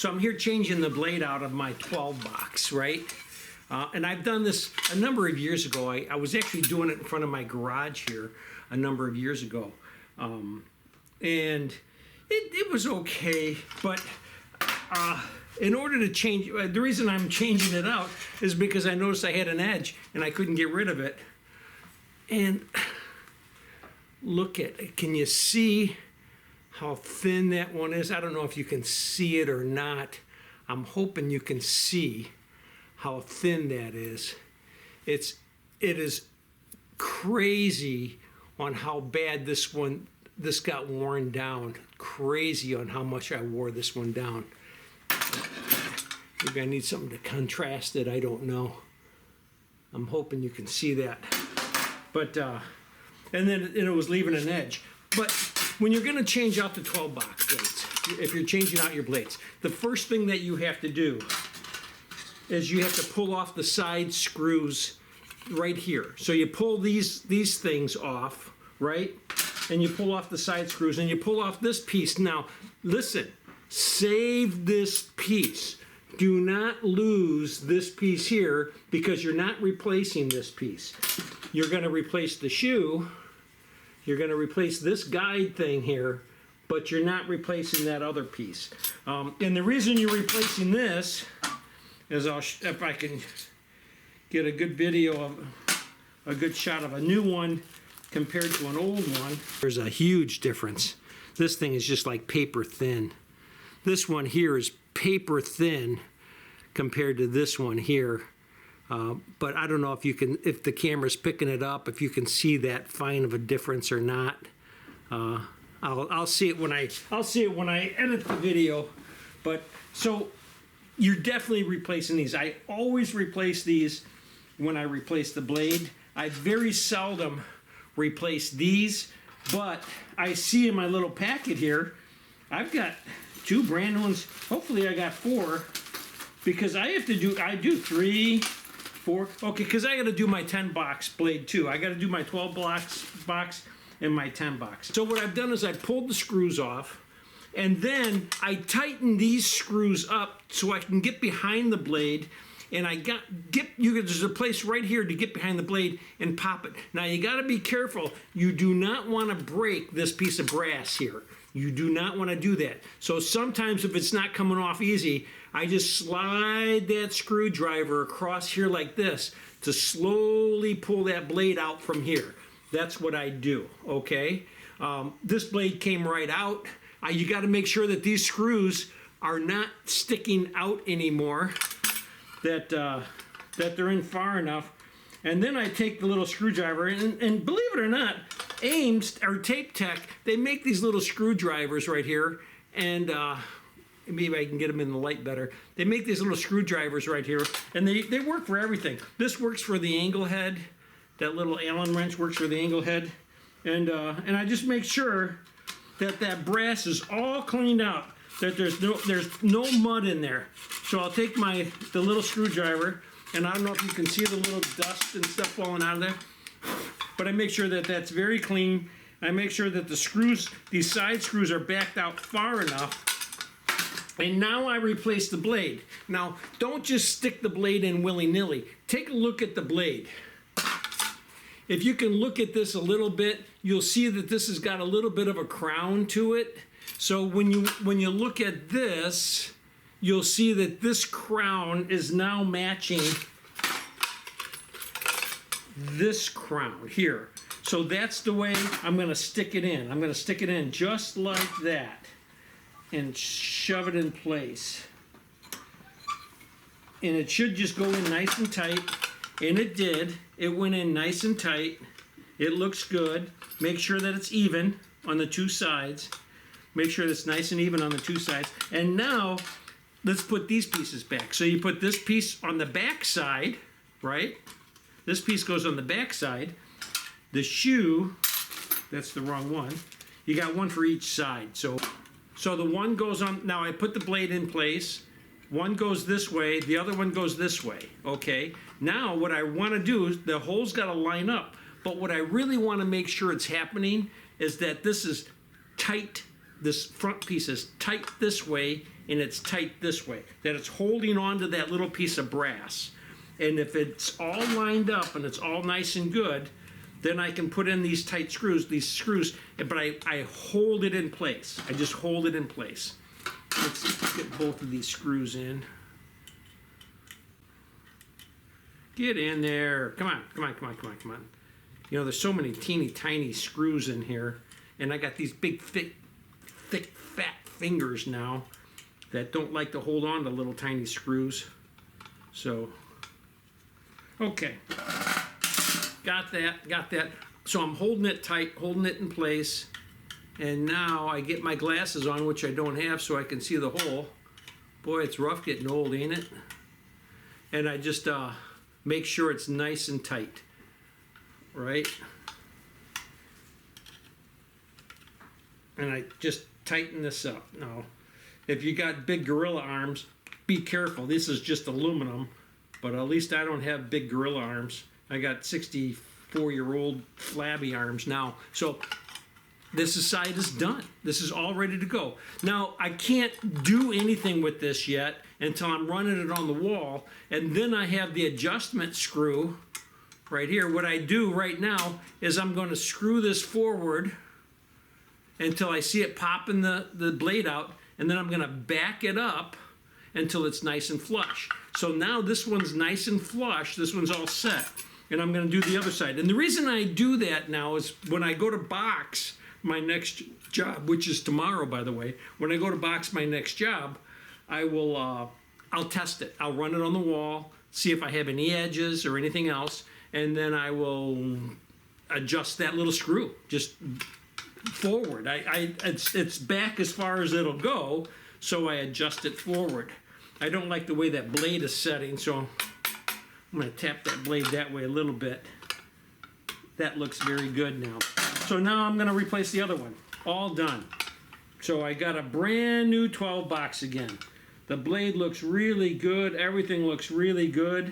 So I'm here changing the blade out of my 12 box, right? And I've done this a number of years ago. I was actually doing it in front of my garage here a number of years ago. And it was okay, but in order to change, the reason I'm changing it out is because I noticed I had an edge and I couldn't get rid of it. And look at it. Can you see how thin that one is? I don't know if you can see it or not. I'm hoping you can see how thin that is. It is crazy on how bad this got worn down. Crazy on how much I wore this one down. Maybe I need something to contrast it, I don't know. I'm hoping you can see that. But, and then it was leaving an edge. But when you're gonna change out the 12 box blades, if you're changing out your blades, the first thing that you have to do is you have to pull off the side screws right here. So you pull these things off, right? And you pull off the side screws and you pull off this piece. Now, listen, save this piece. Do not lose this piece here because you're not replacing this piece. You're gonna replace the shoe, you're gonna replace this guide thing here, but you're not replacing that other piece. And the reason you're replacing this is, if I can get a good video of a good shot of a new one compared to an old one. There's a huge difference. This thing is just like paper thin. This one here is paper thin compared to this one here. But I don't know if you can, if the camera's picking it up, if you can see that fine of a difference or not. I'll see it when I edit the video. But so you're definitely replacing these. I always replace these when I replace the blade. I very seldom replace these, but I see in my little packet here, I've got 2 brand new ones. Hopefully I got 4, because I do 3, 4. Okay, because I got to do my 10 box blade too. I got to do my 12 box and my 10 box. So what I've done is I pulled the screws off, and then I tighten these screws up so I can get behind the blade. And there's a place right here to get behind the blade and pop it. Now you got to be careful. You do not want to break this piece of brass here. You do not want to do that. So sometimes if it's not coming off easy, I just slide that screwdriver across here like this to slowly pull that blade out from here. That's what I do, okay? This blade came right out. You got to make sure that these screws are not sticking out anymore, that they're in far enough. And then I take the little screwdriver, and believe it or not, Ames or Tape Tech, they make these little screwdrivers right here, and maybe I can get them in the light better. They make these little screwdrivers right here, and they work for everything. This works for the angle head. That little Allen wrench works for the angle head. And I just make sure that brass is all cleaned out, that there's no mud in there. So I'll take the little screwdriver, and I don't know if you can see the little dust and stuff falling out of there, but I make sure that that's very clean. I make sure that the screws, these side screws, are backed out far enough. And now I replace the blade. Now, don't just stick the blade in willy-nilly. Take a look at the blade. If you can look at this a little bit, you'll see that this has got a little bit of a crown to it. So when you look at this, you'll see that this crown is now matching this crown here. So that's the way I'm going to stick it in. I'm going to stick it in just like that and shove it in place. And it should just go in nice and tight. And it did. It went in nice and tight. It looks good. Make sure that it's even on the 2 sides. Make sure it's nice and even on the 2 sides. And now, let's put these pieces back. So you put this piece on the back side, right? This piece goes on the back side. The shoe, that's the wrong one. You got one for each side. So the one goes on, now I put the blade in place. One goes this way, the other one goes this way, okay? Now what I want to do is the hole's got to line up, but what I really want to make sure it's happening is that this is tight, this front piece is tight this way and it's tight this way, that it's holding on to that little piece of brass. And if it's all lined up and it's all nice and good, then I can put in these tight screws, but I hold it in place. I just hold it in place. Let's get both of these screws in. Get in there. Come on, come on, come on, come on, come on. You know, there's so many teeny tiny screws in here, and I got these big, thick, fat fingers now that don't like to hold on to little tiny screws. So, okay. Got that. So I'm holding it tight, holding it in place, and now I get my glasses on, which I don't have, so I can see the hole. Boy, it's rough getting old, ain't it? And I just make sure it's nice and tight, right? And I just tighten this up. Now, if you got big gorilla arms, be careful. This is just aluminum, but at least I don't have big gorilla arms. I got 64-year-old flabby arms now. So this side is done. This is all ready to go. Now, I can't do anything with this yet until I'm running it on the wall, and then I have the adjustment screw right here. What I do right now is I'm going to screw this forward until I see it popping the blade out, and then I'm going to back it up until it's nice and flush. So now this one's nice and flush. This one's all set. And I'm going to do the other side. And the reason I do that now is when I go to box my next job, which is tomorrow, by the way, when I go to box my next job, I will, I'll test it. I'll run it on the wall, see if I have any edges or anything else, and then I will adjust that little screw, just forward. It's back as far as it'll go, so I adjust it forward. I don't like the way that blade is setting, so I'm going to tap that blade that way a little bit. That looks very good now. So now I'm going to replace the other one. All done. So I got a brand new 12 box again. The blade looks really good. Everything looks really good.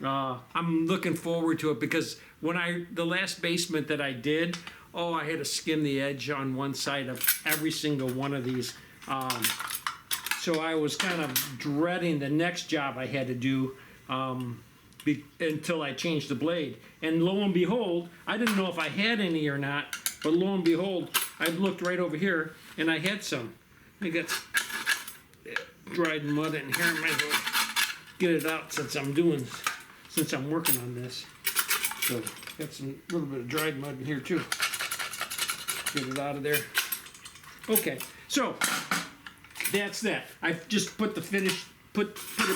I'm looking forward to it because when the last basement that I did, I had to skim the edge on one side of every single one of these. So I was kind of dreading the next job I had to do until I changed the blade. And lo and behold, I didn't know if I had any or not, but lo and behold, I looked right over here and I had some. I got dried mud in here. I might as well get it out since I'm working on this. So got some little bit of dried mud in here too. Get it out of there. Okay, so that's that. I've just put it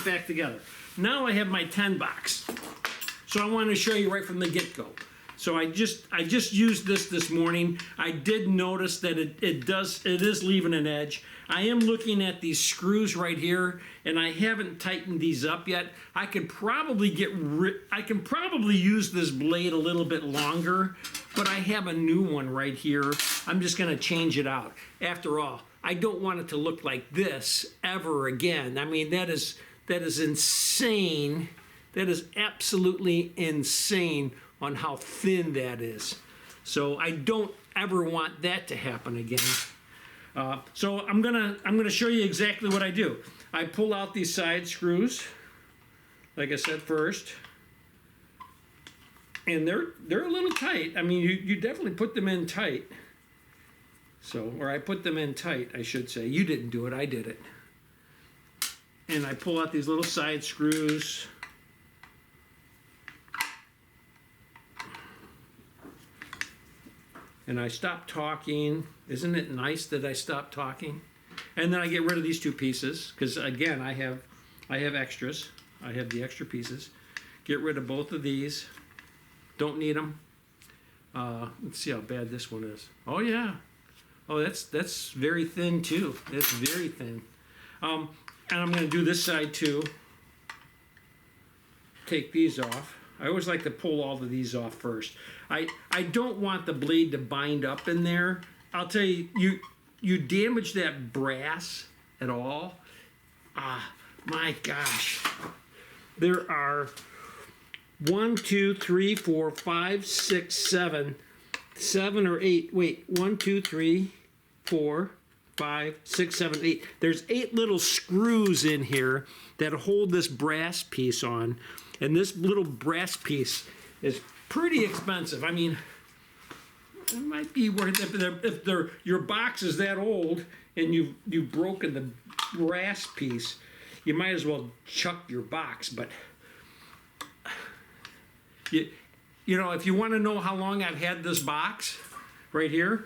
back together. Now I have my 10 box. So I want to show you right from the get-go. So I just used this morning. I did notice that it is leaving an edge. I am looking at these screws right here, and I haven't tightened these up yet. I can probably use this blade a little bit longer, but I have a new one right here. I'm just going to change it out. After all, I don't want it to look like this ever again. I mean, that is insane. That is absolutely insane on how thin that is. So I don't ever want that to happen again. So I'm gonna show you exactly what I do. I pull out these side screws, like I said first, and they're a little tight. I mean, you definitely put them in tight. Or I put them in tight, I should say. You didn't do it, I did it. And I pull out these little side screws. And I stop talking. Isn't it nice that I stop talking? And then I get rid of these two pieces, because again, I have extras. I have the extra pieces. Get rid of both of these. Don't need them. Let's see how bad this one is. Oh yeah. Oh, that's very thin too. That's very thin. And I'm going to do this side too. Take these off. I always like to pull all of these off first. I don't want the blade to bind up in there. I'll tell you, you damage that brass at all. My gosh. There are 1, 2, 3, 4, 5, 6, 7 or 8. Wait, 1, 2, 3, 4, 5, 6, 7, 8. There's 8 little screws in here that hold this brass piece on. And this little brass piece is pretty expensive. I mean, it might be worth it if your box is that old and you've broken the brass piece, you might as well chuck your box. But you know, if you want to know how long I've had this box right here,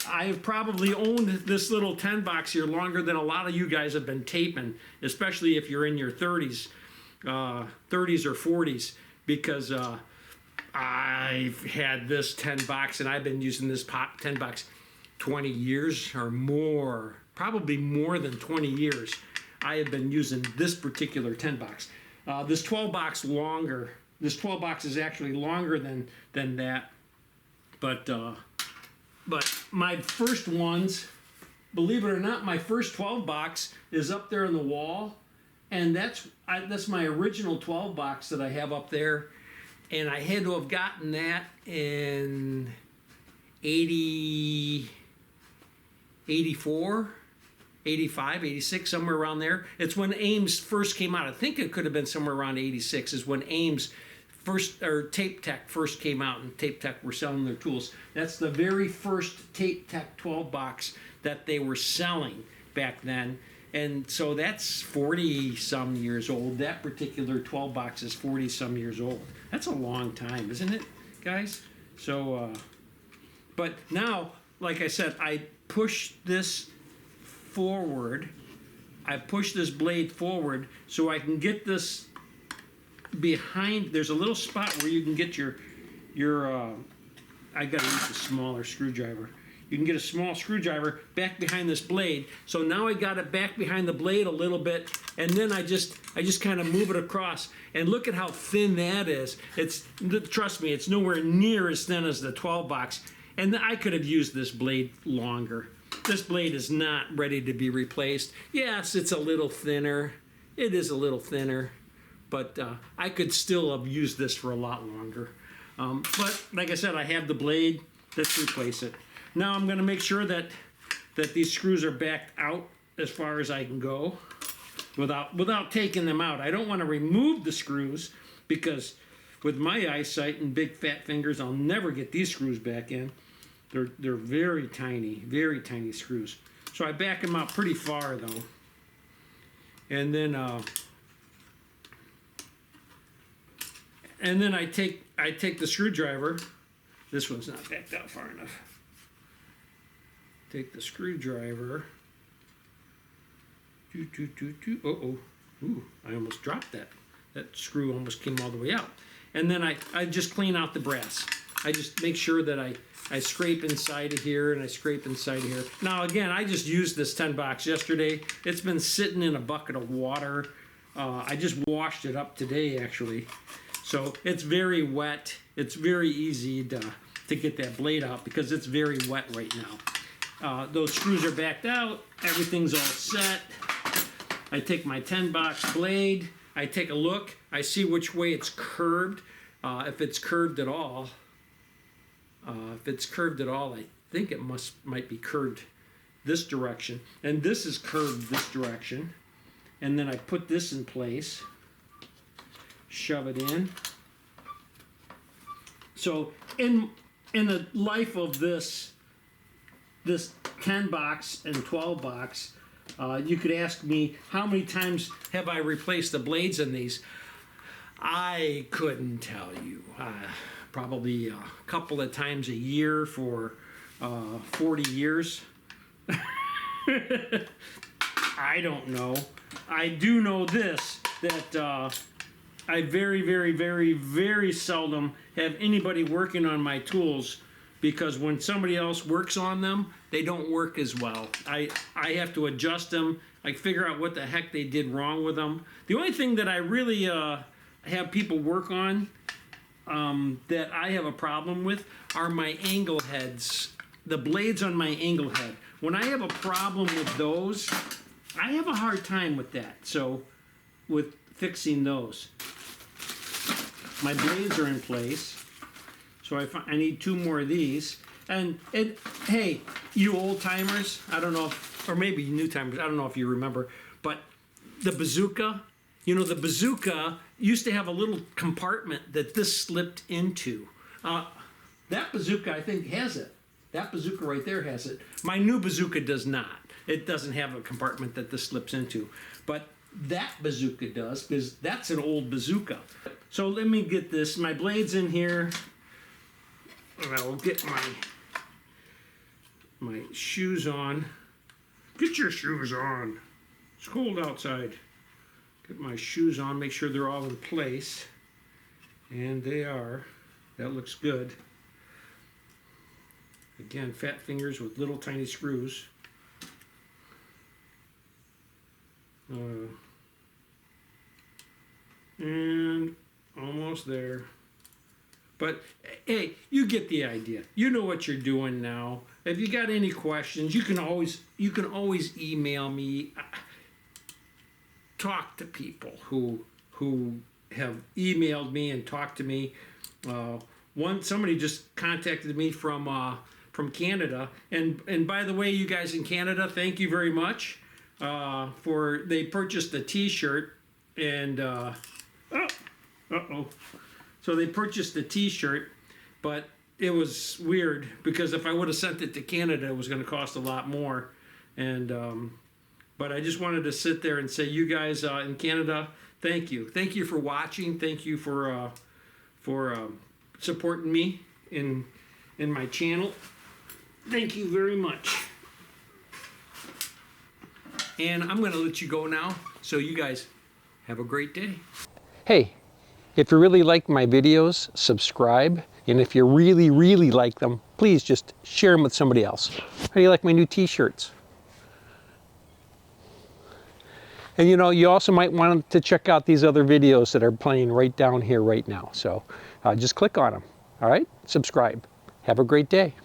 I've probably owned this little 10 box here longer than a lot of you guys have been taping, especially if you're in your 30s or 40s, because I've had this 10 box and I've been using this 10 box 20 years or more, probably more than 20 years. I have been using this particular 10 box. This 12 box longer. This 12 box is actually longer than that, but my first ones, believe it or not, my first 12 box is up there on the wall, and that's my original 12 box that I have up there, and I had to have gotten that in 84, 85, 86, somewhere around there. It's when Ames first came out. I think it could have been somewhere around 86 is when Ames first, or Tape Tech first came out, and Tape Tech were selling their tools. That's the very first Tape Tech 12 box that they were selling back then. And so that's 40 some years old. That particular 12 box is 40 some years old. That's a long time, isn't it, guys? So, but now, like I said, I push this forward. I push this blade forward so I can get this behind. There's a little spot where you can get your I gotta use a smaller screwdriver. You can get a small screwdriver back behind this blade. So now I got it back behind the blade a little bit, and then I just kind of move it across. And look at how thin that is. Trust me, it's nowhere near as thin as the 12 box. And I could have used this blade longer. This blade is not ready to be replaced. Yes, it's a little thinner. It is a little thinner. But I could still have used this for a lot longer. But like I said, I have the blade. Let's replace it. Now I'm going to make sure that these screws are backed out as far as I can go without taking them out. I don't want to remove the screws because with my eyesight and big fat fingers, I'll never get these screws back in. They're very tiny screws. So I back them out pretty far though. And then I take the screwdriver. This one's not backed out far enough. Take the screwdriver. Uh-oh. Ooh, I almost dropped that. That screw almost came all the way out. And then I just clean out the brass. I just make sure that I scrape inside of here and I scrape inside of here. Now again, I just used this 10 box yesterday. It's been sitting in a bucket of water. I just washed it up today actually. So it's very wet. It's very easy to get that blade out because it's very wet right now. Those screws are backed out. Everything's all set. I take my 10 box blade. I take a look. I see which way it's curved. If it's curved at all. I think it might be curved this direction. And this is curved this direction. And then I put this in place. Shove it in. So in the life of this 10 box and 12 box, you could ask me how many times have I replaced the blades in these. I couldn't tell you. Probably a couple of times a year for 40 years. I don't know. I do know this, that I very, very, very, very seldom have anybody working on my tools because when somebody else works on them, they don't work as well. I have to adjust them. I figure out what the heck they did wrong with them. The only thing that I really have people work on that I have a problem with are my angle heads, the blades on my angle head. When I have a problem with those, I have a hard time with that. So with fixing those. My blades are in place. So I need 2 more of these. And hey, you old timers, I don't know or maybe new timers, I don't know if you remember, but the bazooka, you know, the bazooka used to have a little compartment that this slipped into. That bazooka, I think, has it. That bazooka right there has it. My new bazooka does not. It doesn't have a compartment that this slips into. But that bazooka does, because that's an old bazooka. So let me get this. My blade's in here. And I will get my shoes on. Get your shoes on. It's cold outside. Get my shoes on, make sure they're all in place. And they are. That looks good. Again, fat fingers with little tiny screws. And almost there. But hey, you get the idea. You know what you're doing now. If you got any questions, you can always email me. Talk to people who have emailed me and talked to me. Somebody just contacted me from Canada, and by the way, you guys in Canada, thank you very much they purchased a T-shirt, and so they purchased a T-shirt, but it was weird because if I would have sent it to Canada, it was going to cost a lot more, and but I just wanted to sit there and say, you guys in Canada, thank you for watching, thank you for supporting me in my channel. Thank you very much. And I'm going to let you go now, so you guys have a great day. Hey, if you really like my videos, subscribe. And if you really, really like them, please just share them with somebody else. How do you like my new t-shirts? And you know, you also might want to check out these other videos that are playing right down here right now. So just click on them. All right, subscribe. Have a great day.